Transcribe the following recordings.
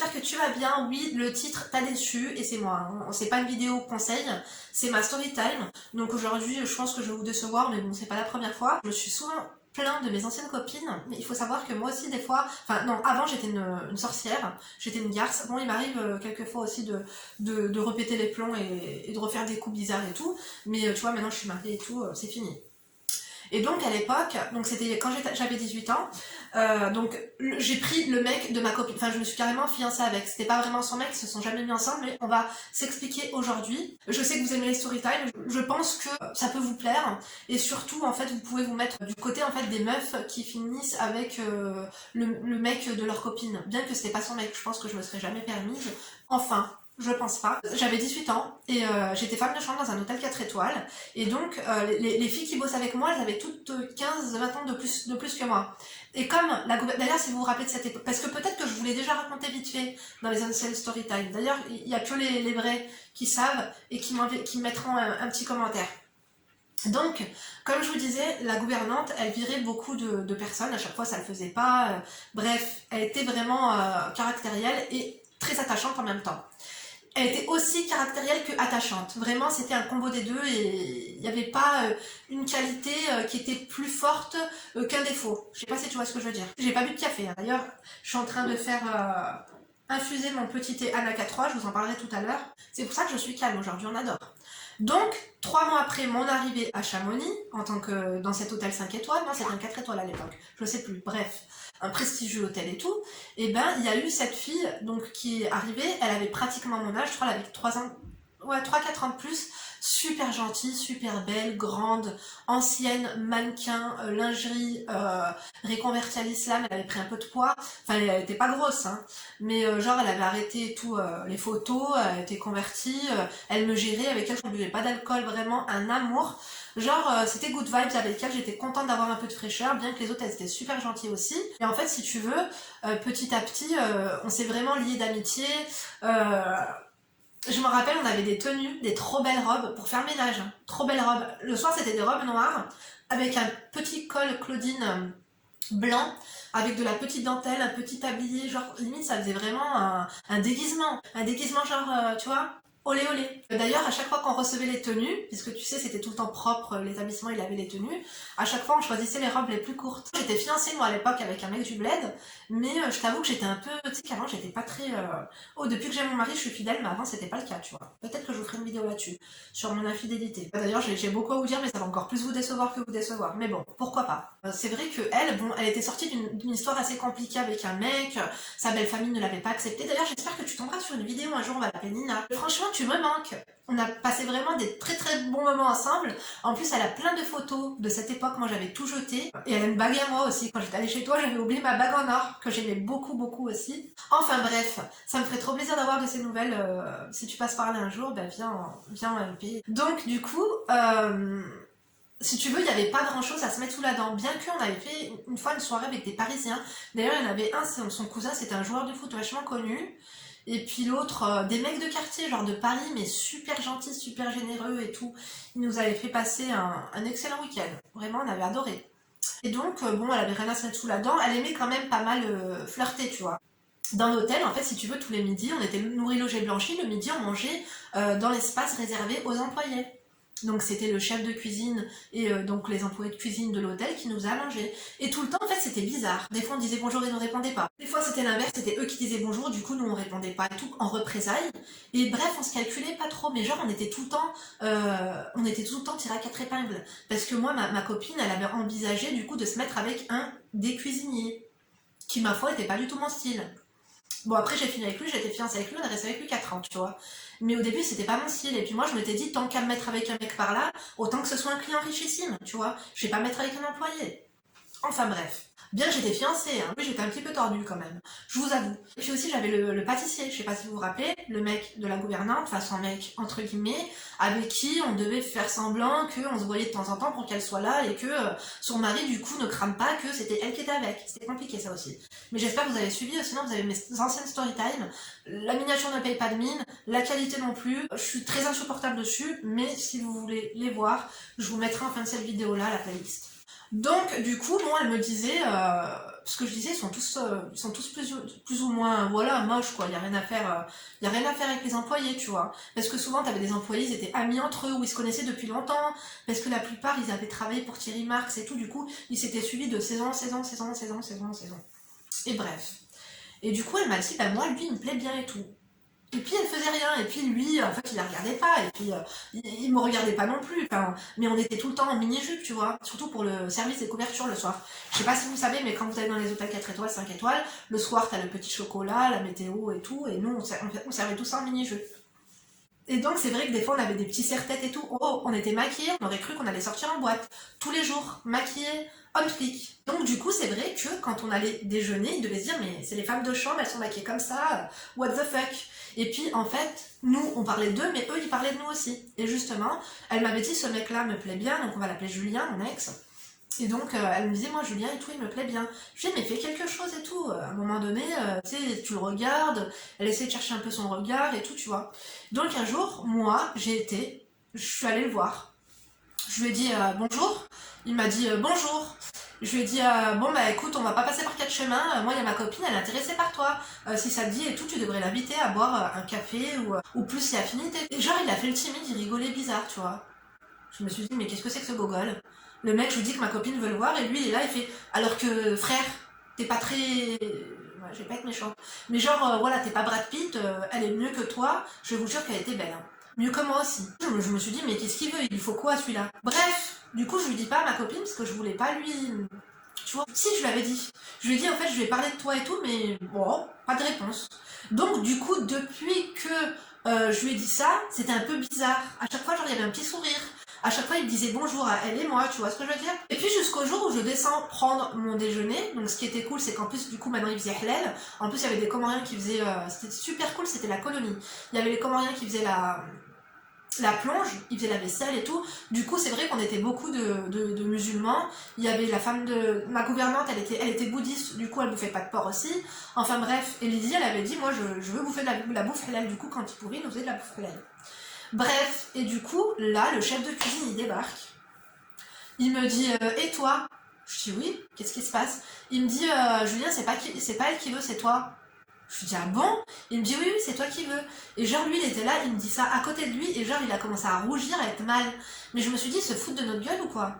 j'espère que tu vas bien. Oui, le titre t'a déçu et c'est moi. Hein. C'est pas une vidéo conseil, c'est ma story time. Donc aujourd'hui, je pense que je vais vous décevoir, mais bon, c'est pas la première fois. Je suis souvent plein de mes anciennes copines, mais il faut savoir que moi aussi des fois, enfin non, avant j'étais une sorcière, j'étais une garce. Bon, il m'arrive quelquefois aussi de répéter les plombs et de refaire des coups bizarres et tout, mais tu vois, maintenant je suis mariée et tout, c'est fini. Et donc à l'époque, donc c'était quand j'avais 18 ans, donc j'ai pris le mec de ma copine, enfin je me suis carrément fiancée avec, c'était pas vraiment son mec, ils se sont jamais mis ensemble, mais on va s'expliquer aujourd'hui. Je sais que vous aimez les story time, je pense que ça peut vous plaire, et surtout en fait vous pouvez vous mettre du côté en fait des meufs qui finissent avec le mec de leur copine, bien que c'était pas son mec, je pense que je me serais jamais permise. Enfin, je pense pas. J'avais 18 ans et j'étais femme de chambre dans un hôtel 4 étoiles. Et donc, les filles qui bossent avec moi, elles avaient toutes 15-20 ans de plus que moi. Et comme, d'ailleurs, si vous vous rappelez de cette époque, parce que peut-être que je vous l'ai déjà raconté vite fait dans les anciennes story time. D'ailleurs, il n'y a que les vrais qui savent et qui me mettront un petit commentaire. Donc, comme je vous disais, la gouvernante, elle virait beaucoup de personnes. À chaque fois, ça le faisait pas. Bref, elle était vraiment caractérielle et très attachante en même temps. Elle était aussi caractérielle que attachante. Vraiment, c'était un combo des deux et il n'y avait pas une qualité qui était plus forte qu'un défaut. Je sais pas si tu vois ce que je veux dire. J'ai pas bu de café. Hein. D'ailleurs, je suis en train de faire infuser mon petit thé Anaka 3, je vous en parlerai tout à l'heure. C'est pour ça que je suis calme aujourd'hui, on adore. Donc, 3 mois après mon arrivée à Chamonix, en tant que dans cet hôtel 5 étoiles, non, c'était un 4 étoiles à l'époque, je sais plus, bref, un prestigieux hôtel et tout, et ben, il y a eu cette fille, donc, qui est arrivée, elle avait pratiquement mon âge, je crois, elle avait 3 ans, ouais, 3-4 ans de plus, super gentille, super belle, grande, ancienne, mannequin, lingerie, reconvertie à l'islam, elle avait pris un peu de poids, enfin elle était pas grosse, hein, mais genre elle avait arrêté tout les photos, elle était convertie, elle me gérait, avec elle je ne buvais pas d'alcool, vraiment un amour. Genre c'était good vibes avec elle, j'étais contente d'avoir un peu de fraîcheur, bien que les autres elles étaient super gentilles aussi. Et en fait si tu veux, petit à petit, on s'est vraiment liés d'amitié. Je me rappelle, on avait des tenues, des trop belles robes pour faire ménage. Hein. Trop belles robes. Le soir, c'était des robes noires avec un petit col Claudine blanc, avec de la petite dentelle, un petit tablier. Genre, limite, ça faisait vraiment un déguisement. Un déguisement genre, tu vois, olé olé. D'ailleurs, à chaque fois qu'on recevait les tenues, puisque tu sais, c'était tout le temps propre, l'établissement, il avait les tenues, à chaque fois, on choisissait les robes les plus courtes. J'étais fiancée, moi, à l'époque, avec un mec du bled, mais je t'avoue que j'étais un peu... Tu sais qu'avant, j'étais pas très... Oh, depuis que j'ai mon mari, je suis fidèle, mais avant, c'était pas le cas, tu vois. Peut-être que je vous ferai une vidéo là-dessus, sur mon infidélité. D'ailleurs, j'ai beaucoup à vous dire, mais ça va encore plus vous décevoir que vous décevoir. Mais bon, pourquoi pas. C'est vrai que elle, bon, elle était sortie d'une histoire assez compliquée avec un mec, sa belle famille ne l'avait pas acceptée. D'ailleurs, j'espère que tu tomberas sur une vidéo un jour, on va l'appeler Nina. Franchement, tu me manques. On a passé vraiment des très très bons moments ensemble. En plus, elle a plein de photos de cette époque. Moi, j'avais tout jeté. Et elle a une bague à moi aussi. Quand j'étais allée chez toi, j'avais oublié ma bague en or, que j'aimais beaucoup beaucoup aussi. Enfin bref, ça me ferait trop plaisir d'avoir de ces nouvelles. Si tu passes par là un jour, ben viens en MP. Donc du coup, si tu veux, il n'y avait pas grand chose à se mettre sous la dent. Bien qu'on avait fait une fois une soirée avec des Parisiens. D'ailleurs, il y en avait un, son cousin, c'était un joueur de foot vachement connu. Et puis l'autre, des mecs de quartier, genre de Paris, mais super gentils, super généreux et tout. Ils nous avaient fait passer un excellent week-end. Vraiment, on avait adoré. Et donc, bon, elle avait rien à se mettre sous la dent. Elle aimait quand même pas mal flirter, tu vois. Dans l'hôtel, en fait, si tu veux, tous les midis, on était nourris, logés, blanchis. Le midi, on mangeait dans l'espace réservé aux employés. Donc c'était le chef de cuisine et donc les employés de cuisine de l'hôtel qui nous a mangé. Et tout le temps, en fait, c'était bizarre. Des fois, on disait bonjour et ils ne répondaient pas. Des fois, c'était l'inverse, c'était eux qui disaient bonjour, du coup, nous, on répondait pas et tout, en représailles. Et bref, on se calculait pas trop, mais genre, on était tout le temps tirés à 4 épingles. Parce que moi, ma copine, elle avait envisagé, du coup, de se mettre avec un des cuisiniers, qui, ma foi, était pas du tout mon style. Bon, après, j'ai fini avec lui, j'étais fiancée avec lui, on est resté avec lui 4 ans, tu vois. Mais au début, c'était pas mon style. Et puis moi, je m'étais dit, tant qu'à me mettre avec un mec par là, autant que ce soit un client richissime, tu vois. Je vais pas me mettre avec un employé. Enfin bref. Bien que j'étais fiancée, hein. Oui, j'étais un petit peu tordue quand même, je vous avoue. Et puis aussi, j'avais le pâtissier, je sais pas si vous vous rappelez, le mec de la gouvernante, enfin son mec, entre guillemets, avec qui on devait faire semblant qu'on se voyait de temps en temps pour qu'elle soit là et que son mari, du coup, ne crame pas que c'était elle qui était avec. C'était compliqué, ça aussi. Mais j'espère que vous avez suivi, sinon vous avez mes anciennes story time. La miniature ne paye pas de mine, la qualité non plus. Je suis très insupportable dessus, mais si vous voulez les voir, je vous mettrai en fin de cette vidéo-là la playlist. Donc, du coup, moi, elle me disait, ce que je disais, ils sont tous plus ou moins, voilà, moches, quoi. Il y a rien à faire, y a rien à faire avec les employés, tu vois. Parce que souvent, t'avais des employés, ils étaient amis entre eux, ou ils se connaissaient depuis longtemps, parce que la plupart, ils avaient travaillé pour Thierry Marx et tout, du coup, ils s'étaient suivis de saison en saison, saison en saison, saison en saison. Et bref. Et du coup, elle m'a dit, bah moi, lui, il me plaît bien et tout. Et puis elle faisait rien, et puis lui, en fait, il la regardait pas, et puis il me regardait pas non plus, enfin, mais on était tout le temps en mini-jupe, tu vois, surtout pour le service des couvertures le soir. Je sais pas si vous savez, mais quand vous allez dans les hôtels 4 étoiles, 5 étoiles, le soir, t'as le petit chocolat, la météo et tout, et nous, on servait tout ça en mini-jupe. Et donc, c'est vrai que des fois, on avait des petits serre-têtes et tout. Oh, on était maquillés, on aurait cru qu'on allait sortir en boîte. Tous les jours, maquillés, on flic. Donc, du coup, c'est vrai que quand on allait déjeuner, ils devaient se dire, mais c'est les femmes de chambre, elles sont maquillées comme ça, what the fuck. Et puis, en fait, nous, on parlait d'eux, mais eux, ils parlaient de nous aussi. Et justement, elle m'avait dit, ce mec-là me plaît bien, donc on va l'appeler Julien, mon ex. Et donc, elle me disait, moi, Julien et tout, il me plaît bien. Je lui dis, mais fais quelque chose et tout. À un moment donné, tu sais, tu le regardes, elle essaie de chercher un peu son regard et tout, tu vois. Donc, un jour, moi, je suis allée le voir. Je lui ai dit, bonjour. Il m'a dit, bonjour. Je lui ai dit, bon, bah écoute, on va pas passer par 4 chemins. Moi, il y a ma copine, elle est intéressée par toi. Si ça te dit et tout, tu devrais l'inviter à boire un café ou plus si affinité. Et genre, il a fait le timide, il rigolait bizarre, tu vois. Je me suis dit, mais qu'est-ce que c'est que ce gogol? Le mec, je lui dis que ma copine veut le voir, et lui, il est là, il fait, alors que, frère, t'es pas très... Ouais, je vais pas être méchante. Mais genre, voilà, t'es pas Brad Pitt, elle est mieux que toi, je vous jure qu'elle était belle. Hein. Mieux que moi aussi. Je me suis dit, mais qu'est-ce qu'il veut? Il lui faut quoi, celui-là? Bref, du coup, je lui dis pas à ma copine, parce que je voulais pas lui... Tu vois, si, je lui avais dit. Je lui ai dit, en fait, je lui ai parlé de toi et tout, mais bon, pas de réponse. Donc, du coup, depuis que je lui ai dit ça, c'était un peu bizarre. À chaque fois, genre, il y avait un petit sourire. À chaque fois, il me disait bonjour à elle et moi, tu vois ce que je veux dire? Et puis jusqu'au jour où je descends prendre mon déjeuner. Donc ce qui était cool, c'est qu'en plus, du coup, maintenant il faisait halal. En plus, il y avait des Comoriens qui faisaient... c'était super cool, c'était la colonie. Il y avait les Comoriens qui faisaient la plonge, ils faisaient la vaisselle et tout. Du coup, c'est vrai qu'on était beaucoup de musulmans. Il y avait la femme de... Ma gouvernante, elle était bouddhiste, du coup, elle bouffait pas de porc aussi. Enfin bref, et Lydie, elle avait dit, moi, je veux bouffer de la bouffe halal. Du coup, quand il pouvait, il nous faisait de la bouffe halal. Bref, et du coup, là, le chef de cuisine, il débarque. Il me dit, et toi? Je dis, oui, qu'est-ce qui se passe? Il me dit, Julien, c'est pas elle qui veut, c'est toi. Je lui dis, ah bon? Il me dit, oui, oui, c'est toi qui veux. Et genre, lui, il était là, il me dit ça à côté de lui, et genre, il a commencé à rougir, à être mal. Mais je me suis dit, se foutre de notre gueule ou quoi?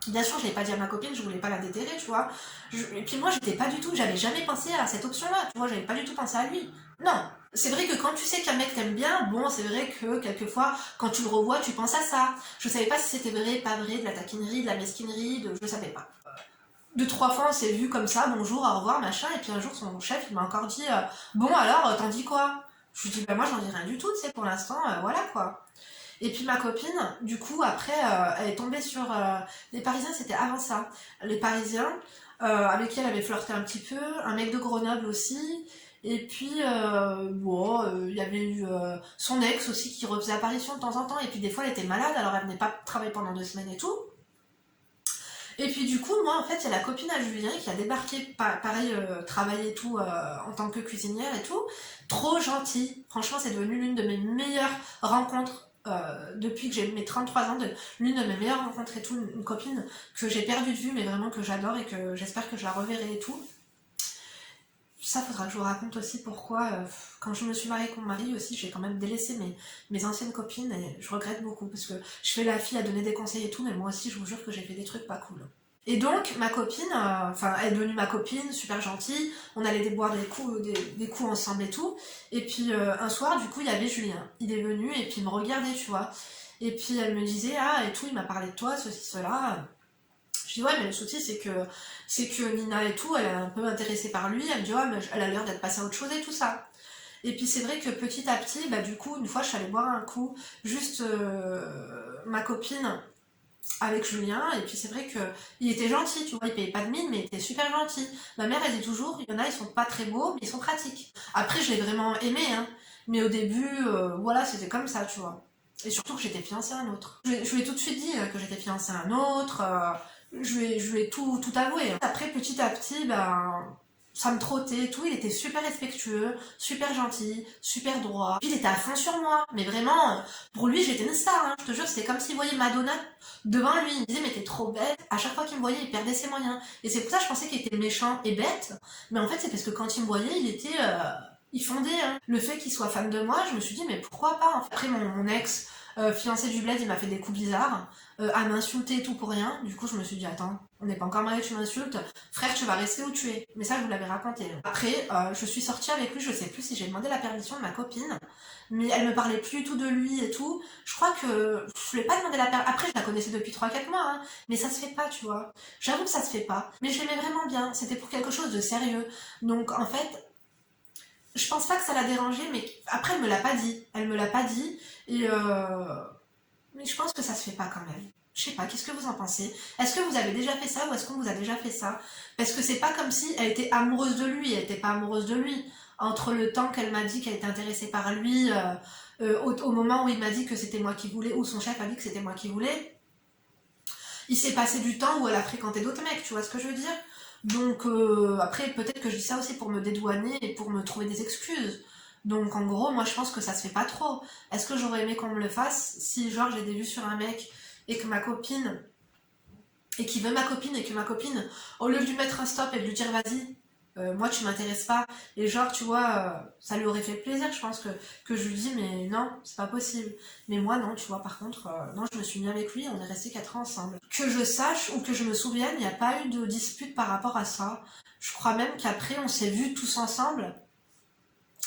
Bien sûr, je l'ai pas dit à ma copine, je voulais pas la déterrer, tu vois. Et puis moi, j'étais pas du tout, j'avais jamais pensé à cette option-là, tu vois, j'avais pas du tout pensé à lui. Non. C'est vrai que quand tu sais qu'un mec t'aime bien, bon, c'est vrai que quelquefois, quand tu le revois, tu penses à ça. Je savais pas si c'était vrai, pas vrai, de la taquinerie, de la mesquinerie, je savais pas. 2-3 fois, on s'est vu comme ça, bonjour, au revoir, machin, et puis un jour, son chef, il m'a encore dit, bon, alors, t'en dis quoi? Je lui dis, bah moi, j'en dis rien du tout, tu sais, pour l'instant, voilà, quoi. Et puis ma copine, du coup, après, elle est tombée sur... les Parisiens, c'était avant ça. Les Parisiens, avec qui elle avait flirté un petit peu, un mec de Grenoble aussi, et puis, bon, il y avait eu son ex aussi qui refaisait apparition de temps en temps, et puis des fois, elle était malade, alors elle venait pas travailler pendant 2 semaines et tout. Et puis du coup, moi, en fait, il y a la copine à Julien qui a débarqué, pareil, travailler et tout, en tant que cuisinière et tout. Trop gentille. Franchement, c'est devenu l'une de mes meilleures rencontres depuis que j'ai mes 33 ans, l'une de mes meilleures rencontres et tout, une copine que j'ai perdue de vue, mais vraiment que j'adore et que j'espère que je la reverrai et tout. Ça, faudra que je vous raconte aussi pourquoi, quand je me suis mariée avec mon mari aussi, j'ai quand même délaissé mes anciennes copines et je regrette beaucoup parce que je fais la fille à donner des conseils et tout, mais moi aussi, je vous jure que j'ai fait des trucs pas cool. Et donc, ma copine, elle est devenue ma copine, super gentille, on allait boire des coups ensemble et tout, et puis un soir, du coup, il y avait Julien. Il est venu et puis il me regardait, tu vois. Et puis elle me disait, ah, et tout, il m'a parlé de toi, ceci, cela. Je dis, ouais, mais le souci, c'est que Nina et tout, elle est un peu intéressée par lui, elle me dit, ouais, mais elle a l'air d'être passée à autre chose et tout ça. Et puis c'est vrai que petit à petit, bah du coup, une fois, je suis allée boire un coup, juste ma copine avec Julien, et puis c'est vrai que il était gentil, tu vois, il payait pas de mine, mais il était super gentil. Ma mère, elle dit toujours, il y en a, ils sont pas très beaux, mais ils sont pratiques. Après, je l'ai vraiment aimé, hein, mais au début, voilà, c'était comme ça, tu vois. Et surtout que j'étais fiancée à un autre. Je lui ai tout de suite dit que j'étais fiancée à un autre, je lui ai tout avoué. Après, petit à petit, ben, ça me trottait et tout, il était super respectueux, super gentil, super droit. Puis il était à fond sur moi, mais vraiment, pour lui j'étais une star, hein. Je te jure, c'était comme s'il voyait Madonna devant lui. Il me disait mais t'es trop bête, à chaque fois qu'il me voyait il perdait ses moyens. Et c'est pour ça que je pensais qu'il était méchant et bête, mais en fait c'est parce que quand il me voyait il était... il fondait, hein. Le fait qu'il soit fan de moi, je me suis dit mais pourquoi pas en fait. Après mon ex, fiancé du bled, il m'a fait des coups bizarres, à m'insulter et tout pour rien. Du coup je me suis dit attends, on n'est pas encore mariés, tu m'insultes, frère tu vas rester où tu es. Mais ça je vous l'avais raconté. Après je suis sortie avec lui, je sais plus si j'ai demandé la permission de ma copine, mais elle me parlait plus du tout de lui et tout. Je crois que je lui ai pas demandé la permission. Après je la connaissais depuis 3 4 mois, hein, mais ça se fait pas tu vois. J'avoue que ça se fait pas. Mais je l'aimais vraiment bien, c'était pour quelque chose de sérieux. Donc en fait, je pense pas que ça l'a dérangé, mais après elle me l'a pas dit. Elle me l'a pas dit, et mais je pense que ça se fait pas quand même. Je sais pas, qu'est-ce que vous en pensez? Est-ce que vous avez déjà fait ça ou est-ce qu'on vous a déjà fait ça? Parce que c'est pas comme si elle était amoureuse de lui, elle était pas amoureuse de lui. Entre le temps qu'elle m'a dit qu'elle était intéressée par lui, au moment où il m'a dit que c'était moi qui voulais, ou son chef a dit que c'était moi qui voulais, il s'est passé du temps où elle a fréquenté d'autres mecs, tu vois ce que je veux dire? Donc après, peut-être que je dis ça aussi pour me dédouaner et pour me trouver des excuses. Donc en gros, moi je pense que ça se fait pas trop. Est-ce que j'aurais aimé qu'on me le fasse si genre j'ai des vues sur un mec et que ma copine, et qui veut ma copine et que ma copine, au lieu de lui mettre un stop et de lui dire vas-y, moi tu m'intéresses pas, et genre tu vois, ça lui aurait fait plaisir, je pense que je lui dis mais non, c'est pas possible. Mais moi non, tu vois, par contre, non, je me suis mis avec lui, on est restés 4 ans ensemble. Que je sache ou que je me souvienne, il n'y a pas eu de dispute par rapport à ça. Je crois même qu'après on s'est vus tous ensemble,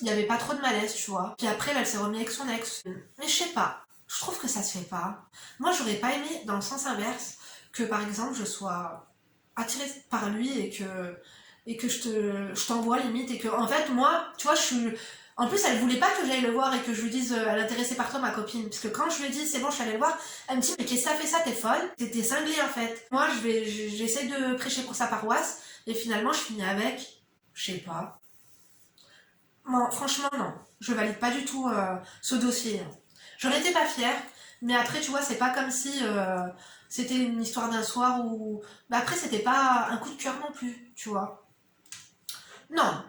il n'y avait pas trop de malaise, tu vois. Puis après, elle s'est remise avec son ex. Mais je sais pas, je trouve que ça se fait pas. Moi, j'aurais pas aimé, dans le sens inverse, que par exemple, je sois attirée par lui et que je t'envoie limite, et que, en fait, moi, tu vois, je suis... En plus, elle voulait pas que j'aille le voir et que je lui dise elle est intéressée par toi, ma copine. Parce que quand je lui ai dit c'est bon, je suis allée le voir, elle me dit mais qu'est-ce que ça fait ça, t'es folle? T'es cinglée en fait. Moi, j'essaie de prêcher pour sa paroisse et finalement, je finis avec, je sais pas. Non, franchement, non. Je valide pas du tout ce dossier. J'aurais été pas fière, mais après, tu vois, c'est pas comme si c'était une histoire d'un soir où... Bah après, c'était pas un coup de cœur non plus, tu vois. Non,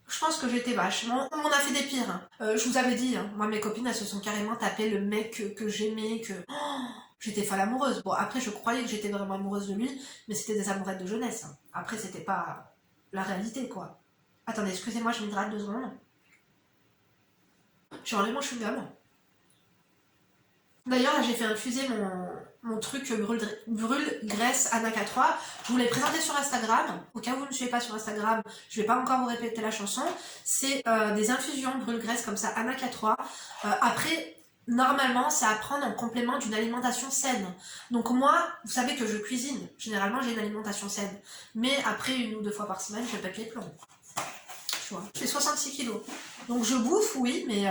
je pense que j'étais vache. On m'en a fait des pires, hein. Je vous avais dit, hein, moi, mes copines, elles se sont carrément tapé le mec que j'aimais, que... Oh, j'étais folle amoureuse. Bon, après, je croyais que j'étais vraiment amoureuse de lui, mais c'était des amourettes de jeunesse, hein. Après, c'était pas la réalité, quoi. Attendez, excusez-moi, je m'hydrate 2 secondes. J'ai enlevé mon chewing-gum. D'ailleurs, là, j'ai fait infuser mon truc brûle-graisse Anaka 3. Je vous l'ai présenté sur Instagram. Au cas où vous ne me suivez pas sur Instagram, je vais pas encore vous répéter la chanson. C'est des infusions brûle-graisse comme ça, Anaka 3. Après, normalement, c'est à prendre en complément d'une alimentation saine. Donc moi, vous savez que je cuisine. Généralement, j'ai une alimentation saine. Mais après, 1 ou 2 fois par semaine, je pète les plombs. Tu vois. Je fais 66 kilos. Donc je bouffe, oui, mais...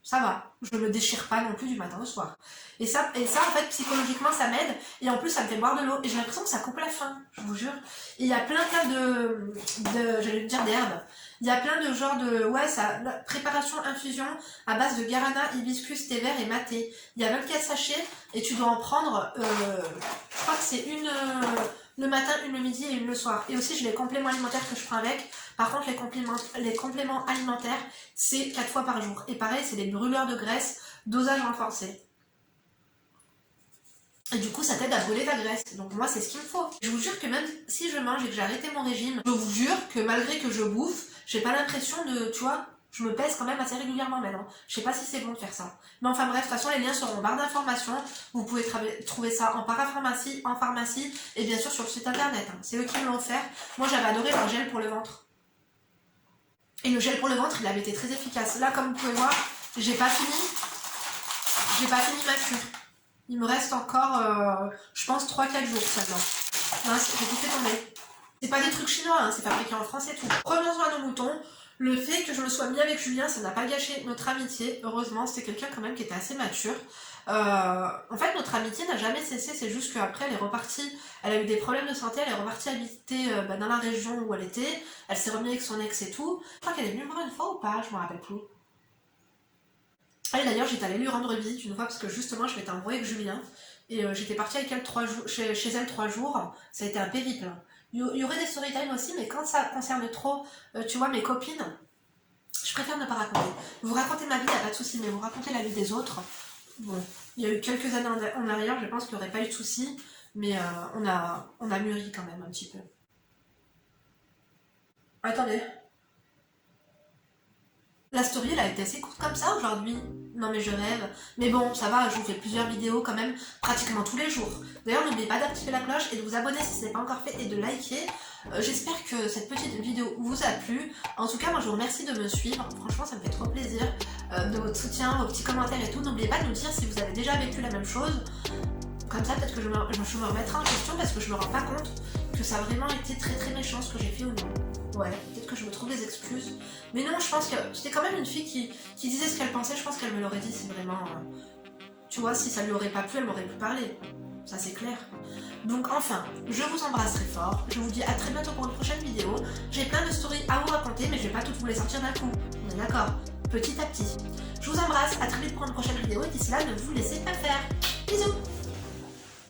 ça va, je me déchire pas non plus du matin au soir. Et ça en fait, psychologiquement, ça m'aide. Et en plus, ça me fait boire de l'eau. Et j'ai l'impression que ça coupe la faim, je vous jure. Et il y a plein j'allais dire d'herbes. Il y a plein de genres de... Ouais, ça... Préparation infusion à base de guarana, hibiscus, thé vert et maté. Il y a 24 sachets et tu dois en prendre... je crois que c'est une... le matin, une le midi et une le soir. Et aussi, j'ai les compléments alimentaires que je prends avec. Par contre, les compléments alimentaires, c'est 4 fois par jour. Et pareil, c'est des brûleurs de graisse, dosage renforcé. Et du coup, ça t'aide à brûler ta graisse. Donc moi, c'est ce qu'il me faut. Je vous jure que même si je mange et que j'ai arrêté mon régime, je vous jure que malgré que je bouffe, j'ai pas l'impression de... Tu vois, je me pèse quand même assez régulièrement maintenant. Je sais pas si c'est bon de faire ça. Mais enfin bref, de toute façon, les liens seront en barre d'informations. Vous pouvez trouver ça en parapharmacie, en pharmacie, et bien sûr sur le site internet. Hein. C'est eux qui me l'ont offert. Moi, j'avais adoré leur gel pour le ventre. Et le gel pour le ventre, il avait été très efficace. Là, comme vous pouvez voir, j'ai pas fini ma cure. Il me reste encore, je pense, 3-4 jours seulement. Mince, j'ai tout fait tomber. C'est pas des trucs chinois, hein, c'est fabriqué en France et tout. Revenons à nos moutons. Le fait que je me sois mis avec Julien, ça n'a pas gâché notre amitié. Heureusement, c'était quelqu'un quand même qui était assez mature. En fait, notre amitié n'a jamais cessé, c'est juste qu'après, elle est repartie, elle a eu des problèmes de santé, elle est repartie habiter dans la région où elle était, elle s'est remise avec son ex et tout. Je crois qu'elle est venue me voir une fois ou pas, je me rappelle plus. Elle, d'ailleurs, j'étais allée lui rendre visite une fois parce que justement, je m'étais embrouillée avec Julien et j'étais partie avec elle chez elle 3 jours. Ça a été un périple. Il y aurait des story time aussi, mais quand ça concerne trop, tu vois, mes copines, je préfère ne pas raconter. Vous racontez ma vie, il n'y a pas de souci, mais vous racontez la vie des autres. Bon, il y a eu quelques années en arrière, je pense qu'il n'y aurait pas eu de souci, mais on a mûri quand même un petit peu. Attendez. La story, elle a été assez courte comme ça aujourd'hui. Non mais je rêve. Mais bon, ça va, je vous fais plusieurs vidéos quand même, pratiquement tous les jours. D'ailleurs, n'oubliez pas d'activer la cloche et de vous abonner si ce n'est pas encore fait et de liker. J'espère que cette petite vidéo vous a plu. En tout cas, moi je vous remercie de me suivre. Franchement, ça me fait trop plaisir. De votre soutien, vos petits commentaires et tout. N'oubliez pas de nous dire si vous avez déjà vécu la même chose. Comme ça, peut-être que je me remettrai en question parce que je me rends pas compte que ça a vraiment été très très méchant ce que j'ai fait ou non. Ouais, peut-être que je me trouve des excuses. Mais non, je pense que c'était quand même une fille qui disait ce qu'elle pensait. Je pense qu'elle me l'aurait dit si vraiment... tu vois, si ça lui aurait pas plu, elle m'aurait plus parlé. Ça c'est clair. Donc enfin, je vous embrasse très fort. Je vous dis à très bientôt pour une prochaine vidéo. J'ai plein de stories à vous raconter, mais je vais pas toutes vous les sortir d'un coup. On est d'accord? Petit à petit. Je vous embrasse, à très vite pour une prochaine vidéo. Et d'ici là, ne vous laissez pas faire. Bisous!